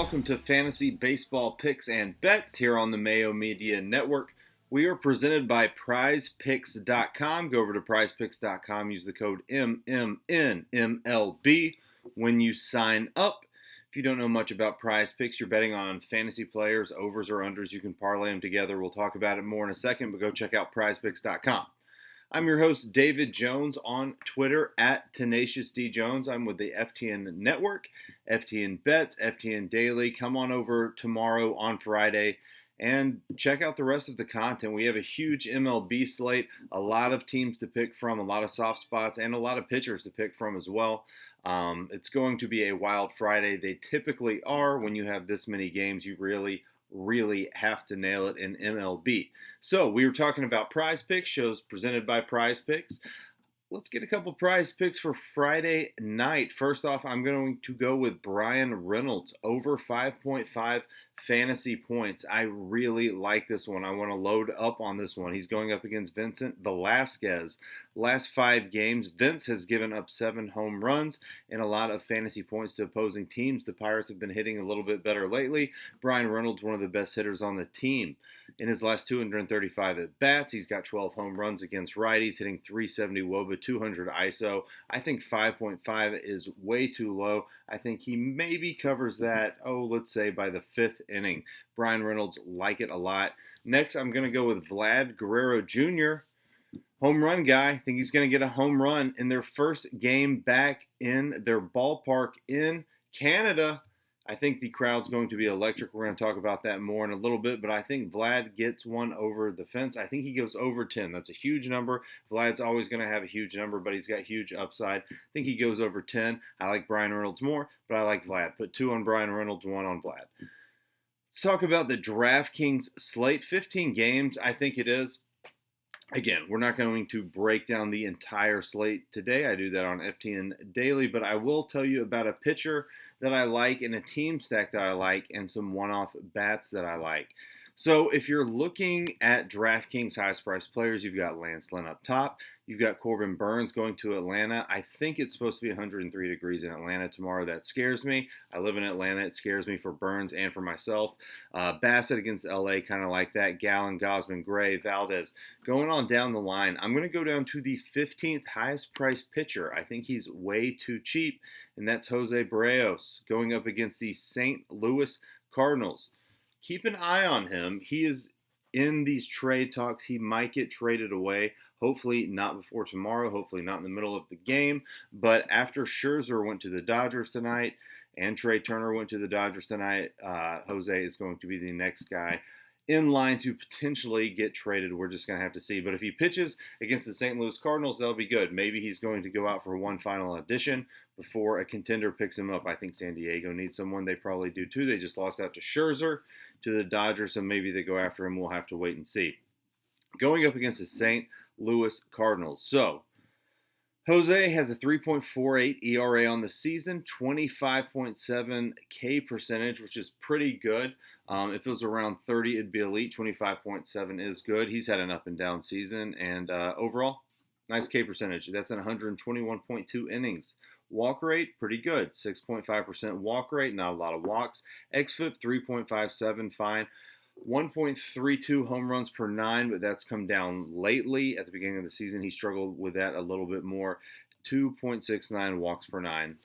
welcome to Fantasy Baseball Picks and Bets here on the Mayo Media Network. We are presented by PrizePicks.com. Go over to PrizePicks.com, use the code MMNMLB when you sign up. If you don't know much about Prize Picks, you're betting on fantasy players, overs or unders. You can parlay them together. We'll talk about it more in a second, but go check out PrizePicks.com. I'm your host, David Jones, on Twitter at TenaciousDJones. I'm with the FTN Network, FTN Bets, FTN Daily. Come on over tomorrow on Friday and check out the rest of the content. We have a huge MLB slate, a lot of teams to pick from, a lot of soft spots, and a lot of pitchers to pick from as well. It's going to be a wild Friday. They typically are. When you have this many games, you really have to nail it in MLB. So we were talking about Prize Picks, shows presented by Prize Picks. Let's get a couple Prize Picks for Friday night. First off, I'm going to go with Brian Reynolds, over 5.5 fantasy points. I really like this one. I want to load up on this one. He's going up against Vincent Velasquez. Last 5 games, Vince has given up 7 home runs and a lot of fantasy points to opposing teams. The Pirates have been hitting a little bit better lately. Brian Reynolds, one of the best hitters on the team. In his last 235 at-bats, he's got 12 home runs against righties, hitting 370 WOBA, 200 ISO. I think 5.5 is way too low. I think he maybe covers that, let's say by the 5th inning. Brian Reynolds, like it a lot. Next, I'm going to go with Vlad Guerrero Jr., home run guy. I think he's going to get a home run in their first game back in their ballpark in Canada. I think the crowd's going to be electric. We're going to talk about that more in a little bit, but I think Vlad gets one over the fence. I think he goes over 10. That's a huge number. Vlad's always going to have a huge number, but he's got huge upside. I think he goes over 10. I like Brian Reynolds more, but I like Vlad. Put 2 on Brian Reynolds, 1 on Vlad. Let's talk about the DraftKings slate. 15 games, I think it is. Again, we're not going to break down the entire slate today. I do that on FTN Daily, but I will tell you about a pitcher that I like and a team stack that I like and some one-off bats that I like. So if you're looking at DraftKings highest priced players, you've got Lance Lynn up top. You've got Corbin Burnes going to Atlanta. I think it's supposed to be 103 degrees in Atlanta tomorrow. That scares me. I live in Atlanta. It scares me for Burnes and for myself. Bassett against LA, kind of like that. Gallen, Gosman, Gray, Valdez. Going on down the line, I'm going to go down to the 15th highest priced pitcher. I think he's way too cheap, and that's Jose Barrios going up against the St. Louis Cardinals. Keep an eye on him. He is in these trade talks. He might get traded away. Hopefully not before tomorrow. Hopefully not in the middle of the game. But after Scherzer went to the Dodgers tonight and Trey Turner went to the Dodgers tonight, Jose is going to be the next guy in line to potentially get traded. We're just going to have to see. But if he pitches against the St. Louis Cardinals, that'll be good. Maybe he's going to go out for one final audition before a contender picks him up. I think San Diego needs someone. They probably do too. They just lost out to Scherzer to the Dodgers, so maybe they go after him. We'll have to wait and see. Going up against the St. Louis Cardinals. So, Jose has a 3.48 ERA on the season, 25.7 K percentage, which is pretty good. If it was around 30, it'd be elite. 25.7 is good. He's had an up and down season, and overall, nice K percentage. That's in 121.2 innings. Walk rate, pretty good. 6.5% walk rate, not a lot of walks. XFIP, 3.57, fine. 1.32 home runs per 9, but that's come down lately. At the beginning of the season, he struggled with that a little bit more. 2.69 walks per 9,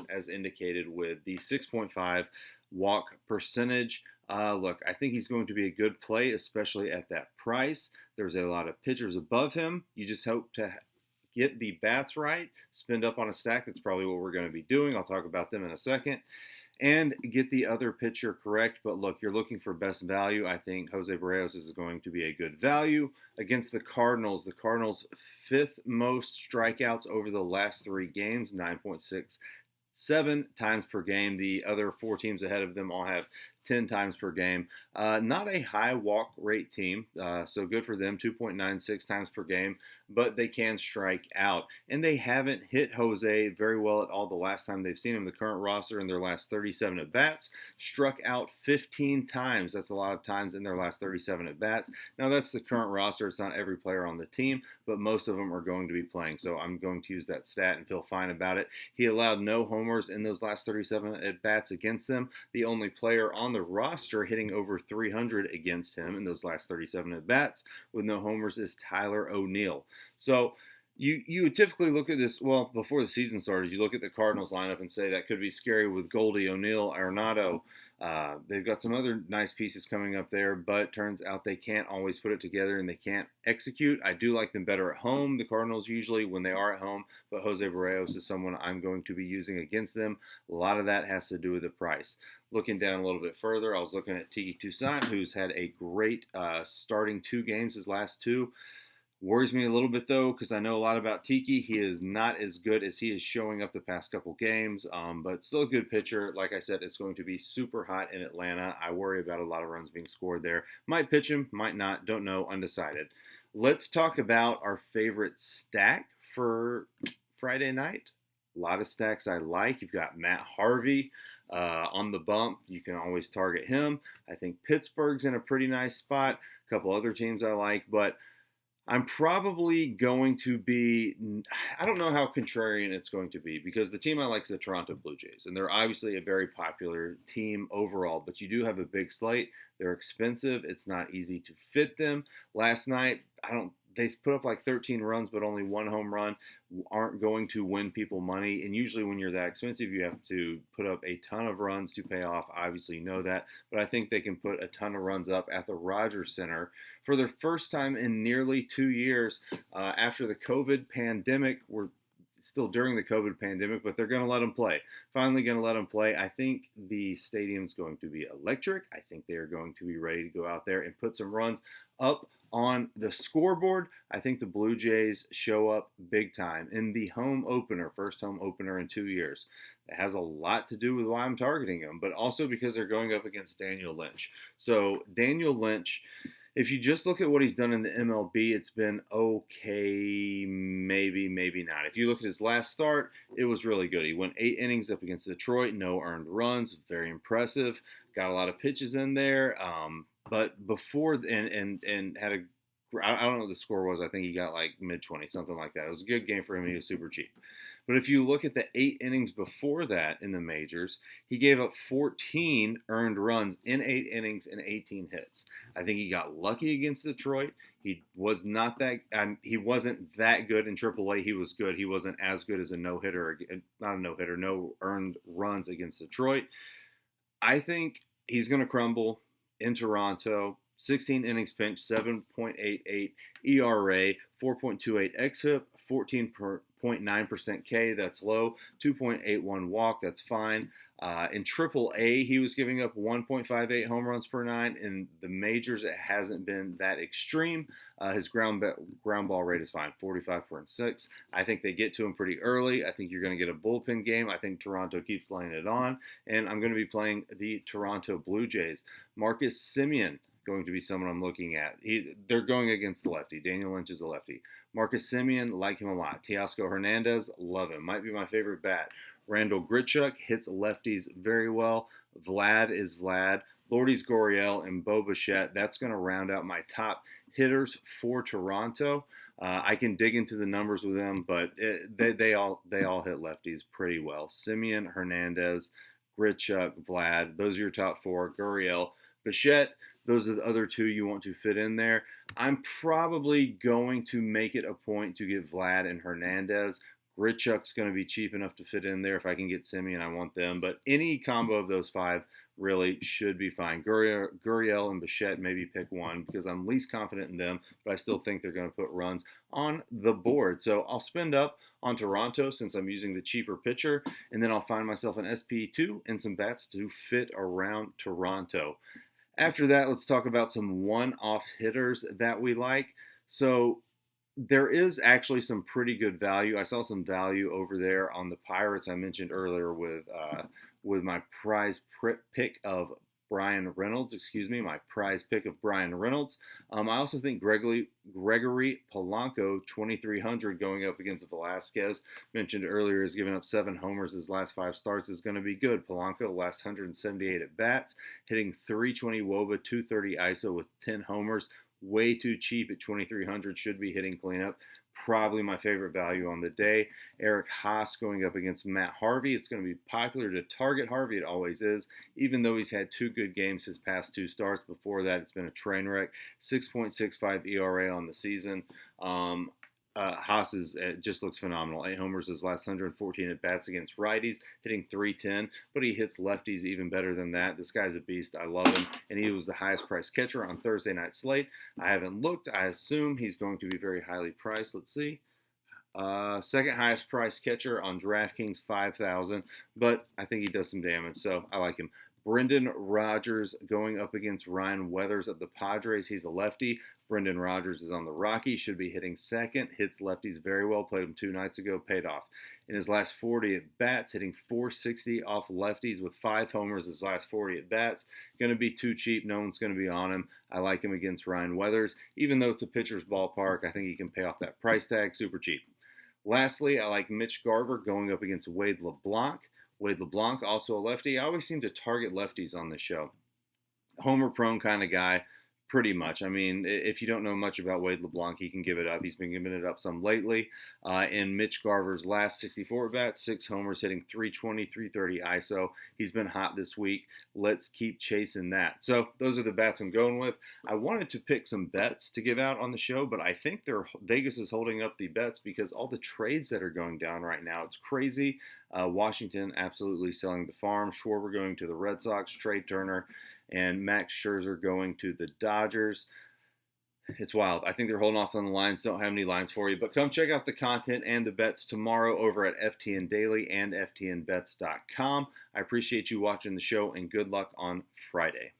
as indicated with the 6.5 walk percentage. Look, I think he's going to be a good play, especially at that price. There's a lot of pitchers above him. You just hope to get the bats right, spend up on a stack. That's probably what we're going to be doing. I'll talk about them in a second. And get the other pitcher correct. But look, you're looking for best value. I think Jose Barrios is going to be a good value against the Cardinals. The Cardinals' 5th most strikeouts over the last 3 games, 9.67 times per game. The other 4 teams ahead of them all have 10 times per game. Not a high walk rate team, so good for them, 2.96 times per game, but they can strike out. And they haven't hit Jose very well at all the last time they've seen him. The current roster in their last 37 at-bats struck out 15 times. That's a lot of times in their last 37 at-bats. Now, that's the current roster. It's not every player on the team, but most of them are going to be playing. So I'm going to use that stat and feel fine about it. He allowed no homers in those last 37 at-bats against them. The only player on the roster hitting over 300 against him in those last 37 at-bats with no homers is Tyler O'Neill. So you would typically look at this, well, before the season started, you look at the Cardinals lineup and say that could be scary with Goldie, O'Neill, Arenado. They've got some other nice pieces coming up there, but turns out they can't always put it together and they can't execute. I do like them better at home, the Cardinals usually, when they are at home, but Jose Barrios is someone I'm going to be using against them. A lot of that has to do with the price. Looking down a little bit further, I was looking at Tiki Toussaint, who's had a great starting 2 games, his last 2. Worries me a little bit, though, because I know a lot about Tiki. He is not as good as he is showing up the past couple games, but still a good pitcher. Like I said, it's going to be super hot in Atlanta. I worry about a lot of runs being scored there. Might pitch him, might not, don't know, undecided. Let's talk about our favorite stack for Friday night. A lot of stacks I like. You've got Matt Harvey on the bump. You can always target him. I think Pittsburgh's in a pretty nice spot. A couple other teams I like, but I'm probably going to be, I don't know how contrarian it's going to be, because the team I like is the Toronto Blue Jays, and they're obviously a very popular team overall, but you do have a big slate. They're expensive. It's not easy to fit them. Last night, they put up like 13 runs, but only 1 home run. Aren't going to win people money. And usually when you're that expensive, you have to put up a ton of runs to pay off. Obviously, you know that. But I think they can put a ton of runs up at the Rogers Center for their first time in nearly 2 years after the COVID pandemic. We're still during the COVID pandemic, but they're going to let them play. Finally going to let them play. I think the stadium's going to be electric. I think they are going to be ready to go out there and put some runs up on the scoreboard. I think the Blue Jays show up big time in the home opener, first home opener in 2 years. It has a lot to do with why I'm targeting them, but also because they're going up against Daniel Lynch. So Daniel Lynch, if you just look at what he's done in the MLB, it's been okay, maybe not. If you look at his last start, it was really good. He went 8 innings up against Detroit, no earned runs, very impressive. Got a lot of pitches in there, but before and had a, I don't know what the score was. I think he got like mid-20, something like that. It was a good game for him. He was super cheap. But if you look at the 8 innings before that in the majors, he gave up 14 earned runs in 8 innings and 18 hits. I think he got lucky against Detroit. He was not that. He wasn't that good in AAA. He was good. He wasn't as good as a no-hitter, not a no-hitter, no earned runs against Detroit. I think he's going to crumble in Toronto. 16 innings pitched, 7.88 ERA, 4.28 xFIP, 14.9% K, that's low, 2.81 walk, that's fine. In AAA, he was giving up 1.58 home runs per 9. In the majors, it hasn't been that extreme. His ground ball rate is fine, 45.6. I think they get to him pretty early. I think you're going to get a bullpen game. I think Toronto keeps laying it on. And I'm going to be playing the Toronto Blue Jays. Marcus Semien, going to be someone I'm looking at. They're going against the lefty. Daniel Lynch is a lefty. Marcus Semien, like him a lot. Teoscar Hernandez, love him. Might be my favorite bat. Randall Grichuk hits lefties very well. Vlad is Vlad. Lourdes Gurriel and Bo Bichette. That's going to round out my top hitters for Toronto. I can dig into the numbers with them, but they all hit lefties pretty well. Semien, Hernandez, Grichuk, Vlad. Those are your top 4. Gurriel, Bichette. Those are the other 2 you want to fit in there. I'm probably going to make it a point to get Vlad and Hernandez. Grichuk's going to be cheap enough to fit in there. If I can get Semien, I want them. But any combo of those 5 really should be fine. Gurriel and Bichette, maybe pick one because I'm least confident in them, but I still think they're going to put runs on the board. So I'll spend up on Toronto since I'm using the cheaper pitcher, and then I'll find myself an SP2 and some bats to fit around Toronto. After that, let's talk about some one-off hitters that we like. So there is actually some pretty good value. I saw some value over there on the Pirates I mentioned earlier with my prize pick of Brian Reynolds, my prize pick of Brian Reynolds. I also think Gregory Polanco, 2,300 going up against Velasquez. Mentioned earlier, has given up 7 homers his last 5 starts, is going to be good. Polanco, last 178 at bats, hitting 320 WOBA, 230 ISO with 10 homers. Way too cheap at 2,300, should be hitting cleanup. Probably my favorite value on the day. Eric Haas going up against Matt Harvey. It's going to be popular to target Harvey. It always is, even though he's had 2 good games his past 2 starts. Before that, it's been a train wreck. 6.65 ERA on the season. Haas just looks phenomenal. 8 homers his last 114 at bats against righties, hitting 310, but he hits lefties even better than that. This guy's a beast. I love him, and he was the highest priced catcher on Thursday night slate. I haven't looked. I assume he's going to be very highly priced. Let's see. Second highest priced catcher on DraftKings, 5,000, but I think he does some damage, so I like him. Brendan Rodgers going up against Ryan Weathers of the Padres. He's a lefty. Brendan Rodgers is on the Rockies, should be hitting second. Hits lefties very well. Played him 2 nights ago. Paid off. In his last 40 at bats, hitting 460 off lefties with 5 homers his last 40 at bats. Going to be too cheap. No one's going to be on him. I like him against Ryan Weathers. Even though it's a pitcher's ballpark, I think he can pay off that price tag. Super cheap. Lastly, I like Mitch Garver going up against Wade LeBlanc. Wade LeBlanc, also a lefty. I always seem to target lefties on this show. Homer-prone kind of guy, pretty much. I mean, if you don't know much about Wade LeBlanc, he can give it up. He's been giving it up some lately. In Mitch Garver's last 64 at-bats, 6 homers, hitting 320, 330 ISO. He's been hot this week. Let's keep chasing that. So those are the bats I'm going with. I wanted to pick some bets to give out on the show, but I think Vegas is holding up the bets because all the trades that are going down right now, it's crazy. Washington absolutely selling the farm. Schwarber going to the Red Sox. Trey Turner and Max Scherzer going to the Dodgers. It's wild. I think they're holding off on the lines. Don't have any lines for you. But come check out the content and the bets tomorrow over at FTN Daily and FTNBets.com. I appreciate you watching the show, and good luck on Friday.